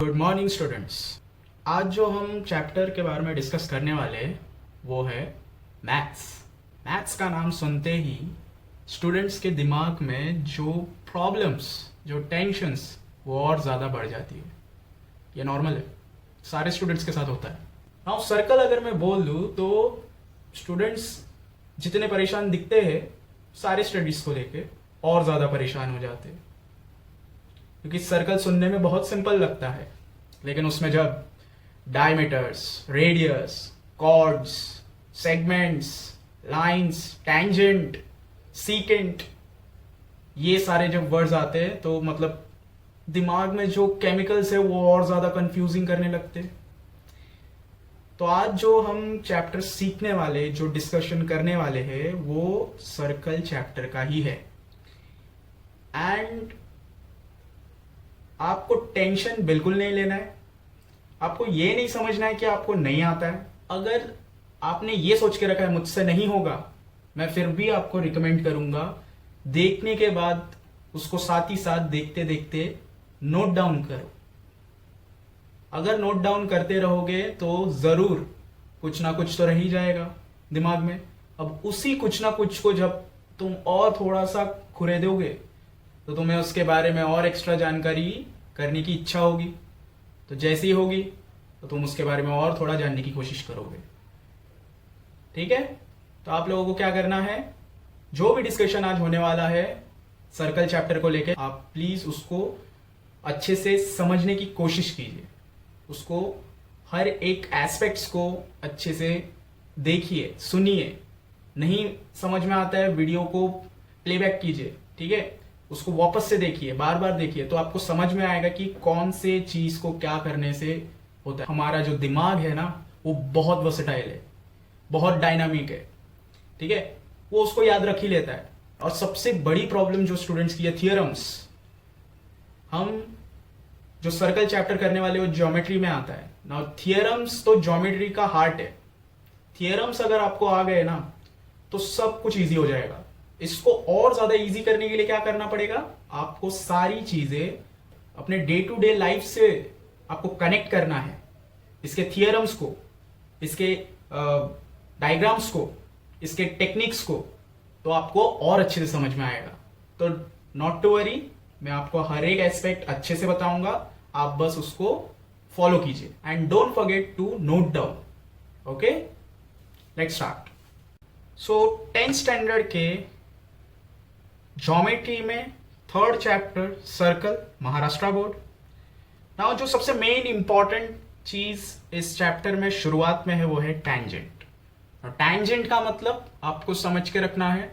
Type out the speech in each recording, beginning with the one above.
Good morning students. आज जो हम चैप्टर के बारे में डिस्कस करने वाले हैं वो है मैथ्स। मैथ्स का नाम सुनते ही स्टूडेंट्स के दिमाग में जो प्रॉब्लम्स, जो टेंशन्स, वो और ज़्यादा बढ़ जाती है। ये नॉर्मल है, सारे स्टूडेंट्स के साथ होता है। नाउ सर्कल अगर मैं बोल दूँ तो स्टूडेंट्स जितने परेशान दिखते हैं सारे स्टडीज़ को लेके और ज़्यादा परेशान हो जाते हैं, क्योंकि सर्कल सुनने में बहुत सिंपल लगता है, लेकिन उसमें जब diameters, radius, chords, segments, lines, tangent, secant, ये सारे जब वर्ड्स आते हैं तो मतलब दिमाग में जो केमिकल्स है वो और ज़्यादा कंफ्यूजिंग करने लगते हैं। तो आज जो हम चैप्टर सीखने वाले, जो डिस्कशन करने वाले हैं, वो सर्कल चैप्टर का ही है। एंड आपको टेंशन बिल्कुल नहीं लेना है। आपको ये नहीं समझना है कि आपको नहीं आता है। अगर आपने ये सोच के रखा है मुझसे नहीं होगा, मैं फिर भी आपको रिकमेंड करूंगा देखने के बाद उसको साथ ही साथ देखते देखते नोट डाउन करो। अगर नोट डाउन करते रहोगे तो जरूर कुछ ना कुछ तो रह ही जाएगा दिमाग में। अब उसी कुछ ना कुछ को जब तुम और थोड़ा सा खुरेदोगे तो तुम्हें उसके बारे में और एक्स्ट्रा जानकारी करने की इच्छा होगी। तो जैसी ही होगी तो तुम उसके बारे में और थोड़ा जानने की कोशिश करोगे। ठीक है, तो आप लोगों को क्या करना है, जो भी डिस्कशन आज होने वाला है सर्कल चैप्टर को लेके, आप प्लीज उसको अच्छे से समझने की कोशिश कीजिए। उसको हर एक एस्पेक्ट्स को अच्छे से देखिए, सुनिए। नहीं समझ में आता है वीडियो को प्लेबैक कीजिए, ठीक है, उसको वापस से देखिए, बार बार देखिए, तो आपको समझ में आएगा कि कौन से चीज को क्या करने से होता है। हमारा जो दिमाग है ना वो बहुत वर्सेटाइल है, बहुत डायनामिक है, ठीक है, वो उसको याद रख ही लेता है। और सबसे बड़ी प्रॉब्लम जो स्टूडेंट्स की है थियरम्स। हम जो सर्कल चैप्टर करने वाले वो ज्योमेट्री में आता है ना। थियरम्स तो ज्योमेट्री का हार्ट है। थियरम्स अगर आपको आ गए ना तो सब कुछ इजी हो जाएगा। इसको और ज्यादा इजी करने के लिए क्या करना पड़ेगा, आपको सारी चीजें अपने डे टू डे लाइफ से आपको कनेक्ट करना है। इसके थियरम्स को, इसके डायग्राम्स को, इसके टेक्निक्स को, तो आपको और अच्छे से समझ में आएगा। तो नॉट टू वरी, मैं आपको हर एक एस्पेक्ट अच्छे से बताऊंगा, आप बस उसको फॉलो कीजिए। And don't forget to note down. Okay, let's start. So 10th standard के ज्योमेट्री में third chapter circle, Maharashtra board. Now जो सबसे मेन इंपॉर्टेंट चीज इस चैप्टर में शुरुआत में है वो है टैंजेंट। और टैंजेंट का मतलब आपको समझ के रखना है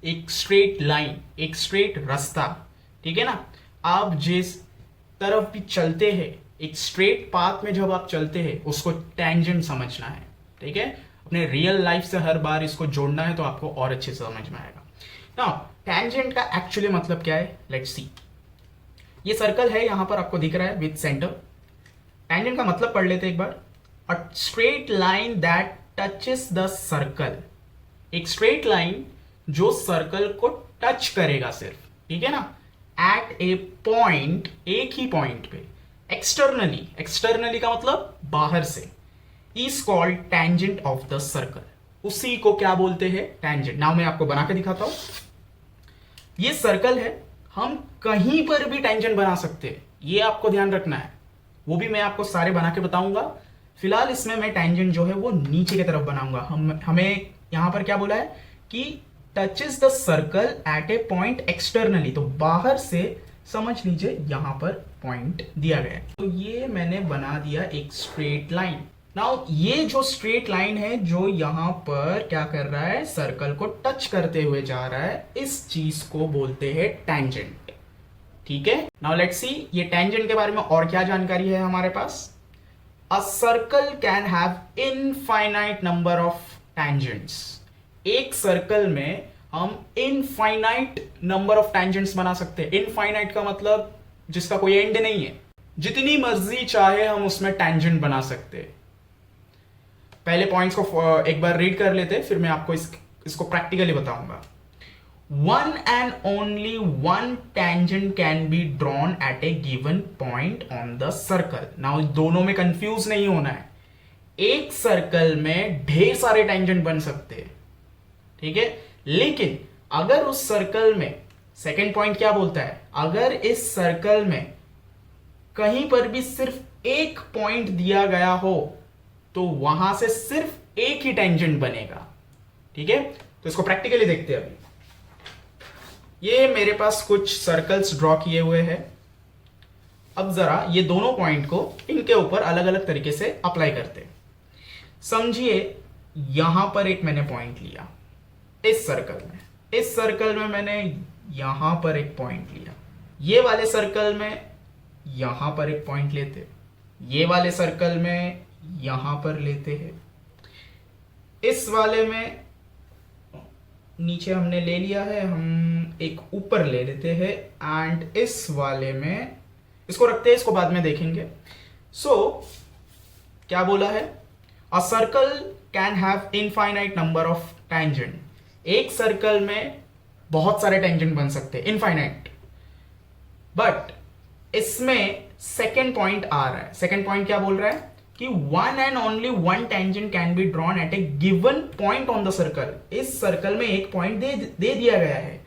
एक स्ट्रेट लाइन, एक स्ट्रेट रास्ता, ठीक है ना। आप जिस तरफ भी चलते हैं, एक स्ट्रेट पाथ में जब आप चलते हैं उसको टैंजेंट समझना है, ठीक है। अपने रियल लाइफ से हर बार इसको जोड़ना है तो आपको और अच्छे से समझ में आएगा। नाउ टैंजेंट का एक्चुअली मतलब क्या है, लेट्स सी। ये सर्कल है, यहां पर आपको दिख रहा है विद सेंटर। टैंजेंट का मतलब पढ़ लेते एक बार। A straight line that touches the circle. एक स्ट्रेट लाइन जो सर्कल को टच करेगा सिर्फ, ठीक है ना, एट ए पॉइंट, एक ही पॉइंट पे, एक्सटर्नली। एक्सटर्नली का मतलब बाहर से, is called tangent of the circle. उसी को क्या बोलते हैं, टैंजेंट। नाउ मैं आपको बना के दिखाता हूं। ये सर्कल है, हम कहीं पर भी टैंजेंट बना सकते हैं, ये आपको ध्यान रखना है। वो भी मैं आपको सारे बना के बताऊंगा। फिलहाल इसमें मैं टैंजेंट जो है वो नीचे की तरफ बनाऊंगा। हमें यहां पर क्या बोला है कि touches the circle eight a point externally, तो बाहर से समझ लीजिए यहां पर पॉइंट दिया गया है। तो ये मैंने बना दिया एक स्ट्रेट लाइन। नाउ ये जो स्ट्रेट लाइन है जो यहां पर क्या कर रहा है, सर्कल को टच करते हुए जा रहा है, इस चीज को बोलते हैं टैंजेंट, ठीक है। नाउ लेट्स सी ये टैंजेंट के बारे में और क्या जानकारी है हमारे पास। A circle can have infinite number of tangents. एक सर्कल में हम इनफाइनाइट नंबर ऑफ टैंजेंट्स बना सकते हैं। इनफाइनाइट का मतलब जिसका कोई एंड नहीं है, जितनी मर्जी चाहे हम उसमें टैंजेंट बना सकते हैं। पहले पॉइंट्स को एक बार रीड कर लेते हैं, फिर मैं आपको इसको प्रैक्टिकली बताऊंगा। One and only one tangent can be drawn at A given point on the circle. Now दोनों में कंफ्यूज नहीं होना है, एक सर्कल में ढेर सारे टेंजेंट बन सकते हैं, ठीक है। लेकिन अगर उस सर्कल में, सेकेंड पॉइंट क्या बोलता है, अगर इस सर्कल में कहीं पर भी सिर्फ एक पॉइंट दिया गया हो तो वहां से सिर्फ एक ही टेंजेंट बनेगा, ठीक है। तो इसको प्रैक्टिकली देखते हैं। अभी ये मेरे पास कुछ सर्कल्स ड्रॉ किए हुए हैं। अब जरा ये दोनों पॉइंट को इनके ऊपर अलग अलग तरीके से अप्लाई करते हैं। समझिए यहां पर एक मैंने पॉइंट लिया इस सर्कल में, इस सर्कल में मैंने यहां पर एक पॉइंट लिया, ये वाले सर्कल में यहां पर एक पॉइंट लेते, ये वाले सर्कल में यहां पर लेते हैं, इस वाले में नीचे हमने ले लिया है, हम एक ऊपर ले लेते हैं, एंड इस वाले में इसको रखते हैं, इसको बाद में देखेंगे। क्या बोला है, अ circle can have infinite number of tangent. एक सर्कल में बहुत सारे टेंजेंट बन सकते हैं, इनफाइनाइट। बट इसमें सेकेंड पॉइंट आ रहा है, सेकेंड पॉइंट क्या बोल रहा है कि one and only one tangent can be drawn at A given point on the circle. इस सर्कल में एक पॉइंट दे दिया गया है,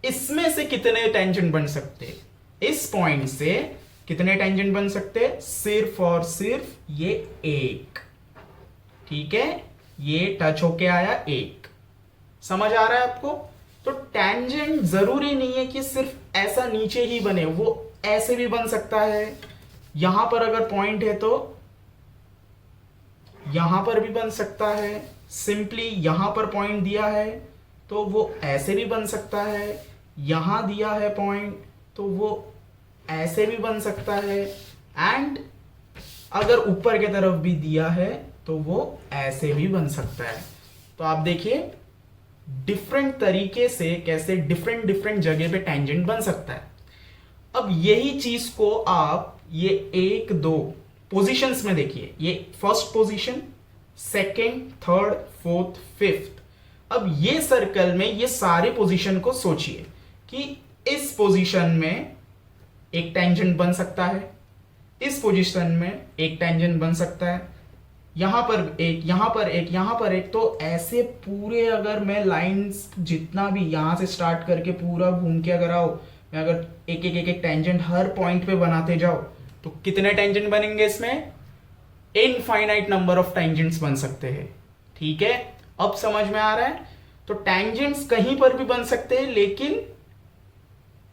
इसमें से कितने टेंजेंट बन सकते हैं, इस पॉइंट से कितने टेंजेंट बन सकते हैं, सिर्फ और सिर्फ ये एक, ठीक है। ये टच होके आया एक, समझ आ रहा है आपको। तो टेंजेंट जरूरी नहीं है कि सिर्फ ऐसा नीचे ही बने, वो ऐसे भी बन सकता है। यहां पर अगर पॉइंट है तो यहां पर भी बन सकता है, सिंपली यहां पर पॉइंट दिया है तो वो ऐसे भी बन सकता है, यहां दिया है पॉइंट तो वो ऐसे भी बन सकता है, एंड अगर ऊपर की तरफ भी दिया है तो वो ऐसे भी बन सकता है। तो आप देखिए डिफरेंट तरीके से कैसे डिफरेंट डिफरेंट जगह पे टेंजेंट बन सकता है। अब यही चीज को आप ये एक दो पोजीशंस में देखिए, ये first position, second, third, fourth, fifth. अब ये सर्कल में ये सारे पोजीशन को सोचिए कि इस पोजीशन में एक टेंजेंट बन सकता है, इस पोजीशन में एक टेंजेंट बन सकता है, यहां पर एक, यहां पर एक, यहां पर एक। तो ऐसे पूरे अगर मैं लाइंस जितना भी यहां से स्टार्ट करके पूरा घूम के अगर आओ, मैं अगर एक एक एक एक टेंजेंट हर पॉइंट पे बनाते जाओ तो कितने टेंजेंट बनेंगे, इसमें इनफाइनाइट नंबर ऑफ टेंजेंट्स बन सकते हैं, ठीक है। अब समझ में आ रहा है। तो टेंजेंट्स कहीं पर भी बन सकते हैं, लेकिन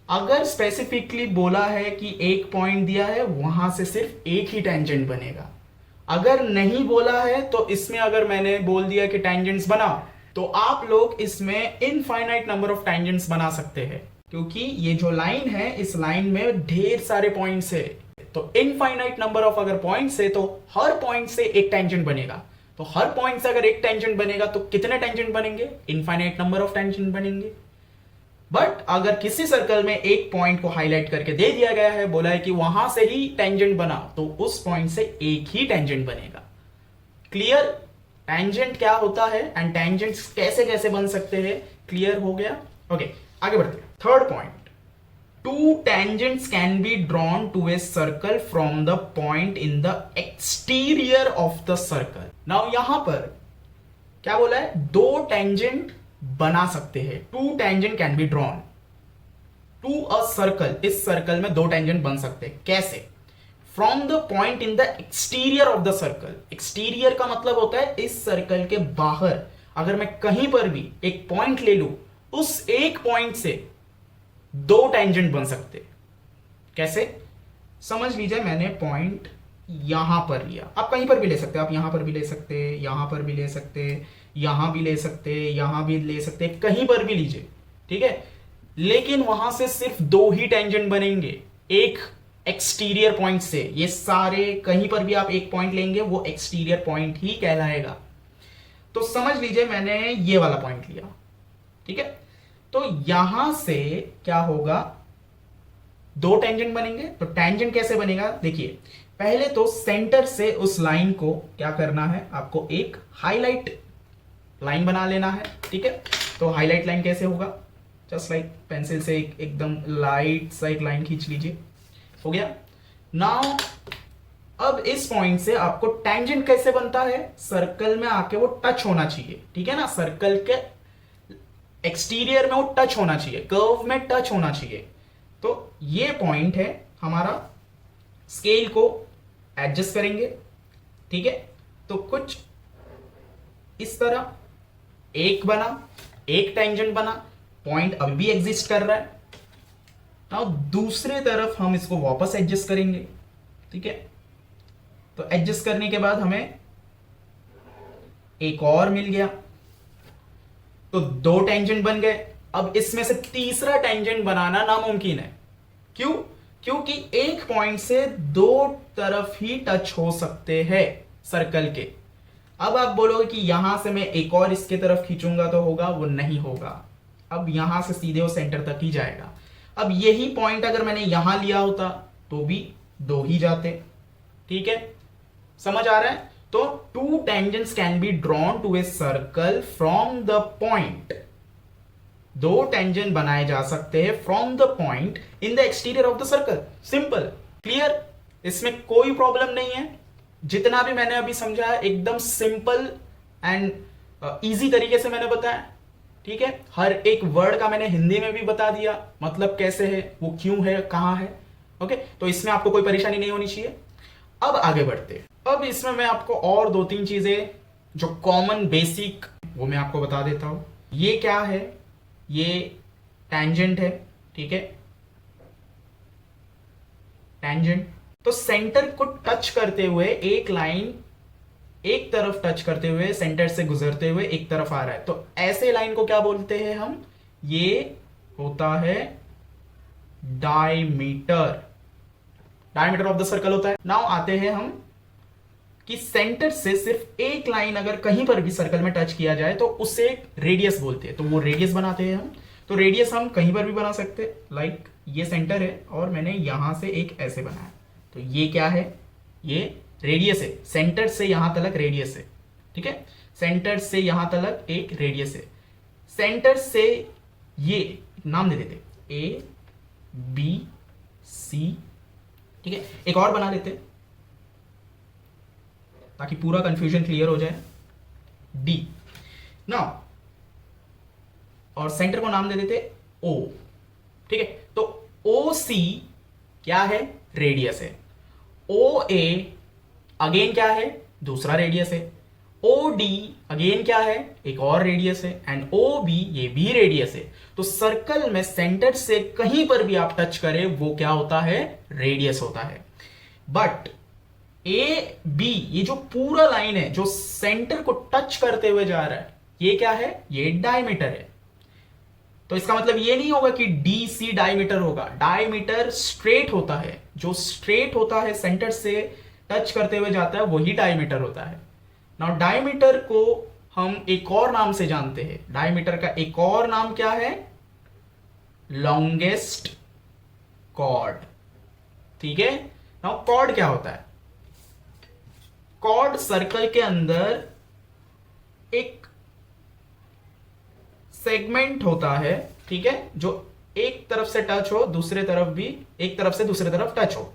अगर स्पेसिफिकली बोला है कि एक पॉइंट दिया है वहां से सिर्फ एक ही टेंजेंट बनेगा। अगर नहीं बोला है तो इसमें अगर मैंने बोल दिया कि टेंजेंट्स बनाओ तो आप लोग इसमें इनफाइनाइट नंबर ऑफ टेंजेंट्स बना सकते हैं, क्योंकि ये जो लाइन है इस लाइन में ढेर सारे पॉइंट्स है। तो इनफाइनाइट नंबर ऑफ अगर पॉइंट्स है तो हर पॉइंट से एक टेंजेंट बनेगा। तो हर पॉइंट से अगर एक टेंजेंट बनेगा तो कितने टेंजेंट बनेंगे, इनफाइनाइट नंबर ऑफ टेंजेंट बनेंगे। बट अगर किसी सर्कल में एक पॉइंट को हाईलाइट करके दे दिया गया है, बोला है कि वहां से ही टेंजेंट बना, तो उस पॉइंट से एक ही टेंजेंट बनेगा। क्लियर, टेंजेंट क्या होता है एंड टेंजेंट्स कैसे कैसे बन सकते हैं, क्लियर हो गया। ओके, आगे बढ़ते हैं। Third point, two tangents can be drawn to a circle from the point in the exterior of the circle. Now यहां पर क्या बोला है, दो टेंजेंट बना सकते हैं, two tangent can be drawn to a circle. इस सर्कल में दो टेंजेंट बन सकते हैं, कैसे, from the point in the exterior of the circle. Exterior का मतलब होता है इस सर्कल के बाहर। अगर मैं कहीं पर भी एक पॉइंट ले लूं, उस एक पॉइंट से दो टेंजेंट बन सकते। कैसे, समझ लीजिए मैंने पॉइंट यहां पर लिया, आप कहीं पर भी ले सकते हैं, आप यहां पर भी ले सकते हैं, यहां पर भी ले सकते हैं, यहां भी ले सकते हैं, यहां भी ले सकते हैं, कहीं पर भी लीजिए, ठीक है। लेकिन वहां से सिर्फ दो ही टेंजेंट बनेंगे, एक एक्सटीरियर पॉइंट से। ये सारे कहीं पर भी आप एक पॉइंट लेंगे वो एक्सटीरियर पॉइंट ही कहलाएगा। तो समझ लीजिए मैंने ये वाला पॉइंट लिया, ठीक है। तो यहां से क्या होगा, दो टेंजेंट बनेंगे। तो टेंजेंट कैसे बनेगा, देखिए पहले तो सेंटर से उस लाइन को क्या करना है, आपको एक हाईलाइट लाइन बना लेना है, ठीक है। तो हाईलाइट लाइन कैसे होगा, जस्ट लाइक पेंसिल से एकदम लाइट सा एक लाइन खींच लीजिए, हो गया। नाउ अब इस पॉइंट से आपको टेंजेंट कैसे बनता है, सर्कल में आके वो टच होना चाहिए, ठीक है ना, सर्कल के एक्सटीरियर में वो टच होना चाहिए, कर्व में टच होना चाहिए। तो ये पॉइंट है हमारा, स्केल को एडजस्ट करेंगे, ठीक है। तो कुछ इस तरह एक बना, एक टेंजेंट बना, पॉइंट अभी भी एग्जिस्ट कर रहा है। नाउ दूसरे तरफ हम इसको वापस एडजस्ट करेंगे, ठीक है। तो एडजस्ट करने के बाद हमें एक और मिल गया, तो दो टेंजेंट बन गए। अब इसमें से तीसरा टेंजेंट बनाना नामुमकिन है। क्यों? क्योंकि एक पॉइंट से दो तरफ ही टच हो सकते हैं सर्कल के। अब आप बोलोगे कि यहां से मैं एक और इसके तरफ खींचूंगा तो होगा, वो नहीं होगा। अब यहां से सीधे वो सेंटर तक ही जाएगा। अब यही पॉइंट अगर मैंने यहां लिया होता तो भी दो ही जाते, ठीक है, समझ आ रहा है। तो two tangents can be drawn to a circle from the point, दो टेंजेंट बनाए जा सकते हैं from the point in the exterior of the circle. Simple, clear, इसमें कोई प्रॉब्लम नहीं है। जितना भी मैंने अभी समझा है एकदम सिंपल एंड इजी तरीके से मैंने बताया, ठीक है। हर एक वर्ड का मैंने हिंदी में भी बता दिया, मतलब कैसे है, वो क्यों है, कहां है, ओके। तो इसमें आपको कोई परेशानी नहीं होनी चाहिए। अब आगे बढ़ते हैं। अब इसमें मैं आपको और दो तीन चीजें जो कॉमन बेसिक, वो मैं आपको बता देता हूं। ये क्या है, ये टेंजेंट है, ठीक है, टेंजेंट। तो सेंटर को टच करते हुए एक लाइन एक तरफ टच करते हुए सेंटर से गुजरते हुए एक तरफ आ रहा है, तो ऐसे लाइन को क्या बोलते हैं हम, ये होता है diameter, diameter of the circle होता है। नाउ आते हैं हम कि सेंटर से सिर्फ एक लाइन अगर कहीं पर भी सर्कल में टच किया जाए तो उसे रेडियस बोलते हैं, तो वो रेडियस बनाते हैं हम। तो रेडियस हम कहीं पर भी बना सकते हैं, लाइक ये सेंटर है और मैंने यहां से एक ऐसे बनाया, तो ये क्या है, ये रेडियस है, सेंटर से यहां तक रेडियस है, ठीक है, सेंटर से यहां तक एक रेडियस है। सेंटर से ये नाम दे देते ए बी सी, ठीक है। एक और बना लेते ताकि पूरा कंफ्यूजन क्लियर हो जाए, डी नाउ, और सेंटर को नाम दे देते ओ, ठीक है। तो ओ सी क्या है, रेडियस है। ओ ए अगेन क्या है, दूसरा रेडियस है। ओ डी अगेन क्या है, एक और रेडियस है। एंड ओ बी, ये भी रेडियस है। तो सर्कल में सेंटर से कहीं पर भी आप टच करें वो क्या होता है, रेडियस होता है। बट ए बी, ये जो पूरा लाइन है जो सेंटर को टच करते हुए जा रहा है, ये क्या है, ये डायमीटर है। तो इसका मतलब ये नहीं होगा कि डी सी डायमीटर होगा, डायमीटर स्ट्रेट होता है, जो स्ट्रेट होता है सेंटर से टच करते हुए जाता है वही डायमीटर होता है। नाउ डायमीटर को हम एक और नाम से जानते हैं, डायमीटर का एक और नाम क्या है, लॉन्गेस्ट कॉर्ड, ठीक है। नाउ कॉर्ड क्या होता है, कॉर्ड सर्कल के अंदर एक सेगमेंट होता है, ठीक है, जो एक तरफ से टच हो, दूसरे तरफ भी एक तरफ से दूसरे तरफ टच हो,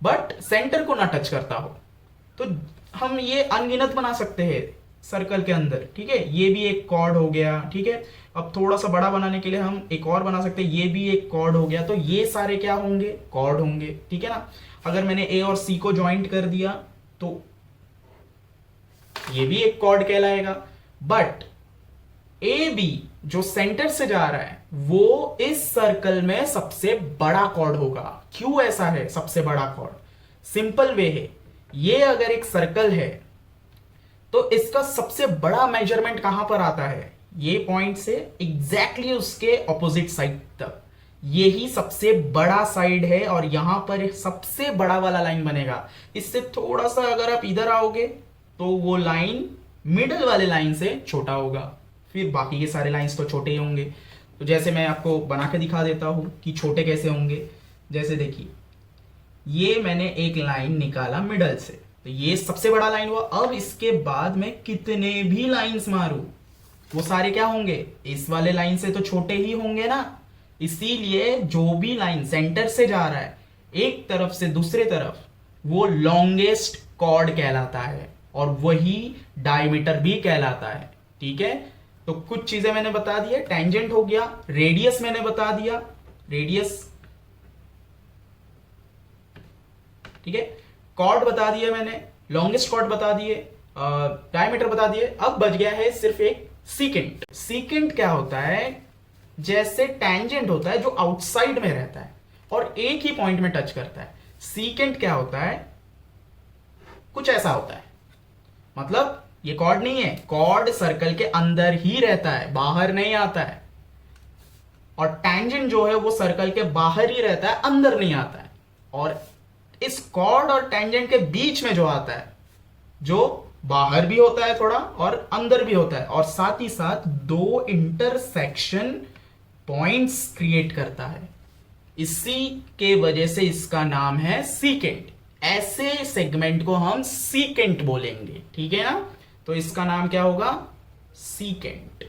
बट सेंटर को ना टच करता हो। तो हम ये अनगिनत बना सकते हैं सर्कल के अंदर, ठीक है। ये भी एक कॉर्ड हो गया, ठीक है। अब थोड़ा सा बड़ा बनाने के लिए हम एक और बना सकते हैं, ये भी एक कॉर्ड हो गया। तो ये सारे क्या होंगे, कॉर्ड होंगे, ठीक है ना। अगर मैंने ए और सी को ज्वाइंट कर दिया तो ये भी एक कॉर्ड कहलाएगा। बट ए बी जो सेंटर से जा रहा है वो इस सर्कल में सबसे बड़ा कॉर्ड होगा। क्यों ऐसा है सबसे बड़ा कॉर्ड, सिंपल वे है, ये अगर एक सर्कल है तो इसका सबसे बड़ा मेजरमेंट कहां पर आता है, ये पॉइंट से एग्जैक्टली उसके ऑपोजिट साइड तक, यही सबसे बड़ा साइड है और यहां पर सबसे बड़ा वाला लाइन बनेगा। इससे थोड़ा सा अगर आप इधर आओगे तो वो लाइन मिडल वाले लाइन से छोटा होगा, फिर बाकी के सारे लाइंस तो छोटे ही होंगे। तो जैसे मैं आपको बना के दिखा देता हूं कि छोटे कैसे होंगे। जैसे देखिए, ये मैंने एक लाइन निकाला मिडल से, तो ये सबसे बड़ा लाइन हुआ। अब इसके बाद मैं कितने भी लाइंस मारूं, वो सारे क्या होंगे, इस वाले लाइन से तो छोटे ही होंगे ना। इसीलिए जो भी लाइन सेंटर से जा रहा है एक तरफ से दूसरे तरफ, वो लॉन्गेस्ट कॉर्ड कहलाता है और वही डायमीटर भी कहलाता है। ठीक है, तो कुछ चीजें मैंने बता दी है। टेंजेंट हो गया, रेडियस मैंने बता दिया, रेडियस, ठीक है, कॉर्ड बता दिया मैंने, लॉन्गेस्ट कॉर्ड बता दिए, डायमीटर बता दिए। अब बच गया है सिर्फ एक सीकेंट। सीकेंट क्या होता है, जैसे टेंजेंट होता है जो आउटसाइड में रहता है और एक ही पॉइंट में टच करता है, सीकेंट क्या होता है, कुछ ऐसा होता है। मतलब ये कॉर्ड नहीं है, कॉर्ड सर्कल के अंदर ही रहता है, बाहर नहीं आता है। और टेंजेंट जो है वो सर्कल के बाहर ही रहता है, अंदर नहीं आता है। और इस कॉर्ड और टेंजेंट के बीच में जो आता है, जो बाहर भी होता है थोड़ा और अंदर भी होता है, और साथ ही साथ दो इंटरसेक्शन पॉइंट्स क्रिएट करता है, इसी के वजह से इसका नाम है सीकेंट। ऐसे सेगमेंट को हम सीकेंट बोलेंगे। ठीक है ना, तो इसका नाम क्या होगा, सीकेंट।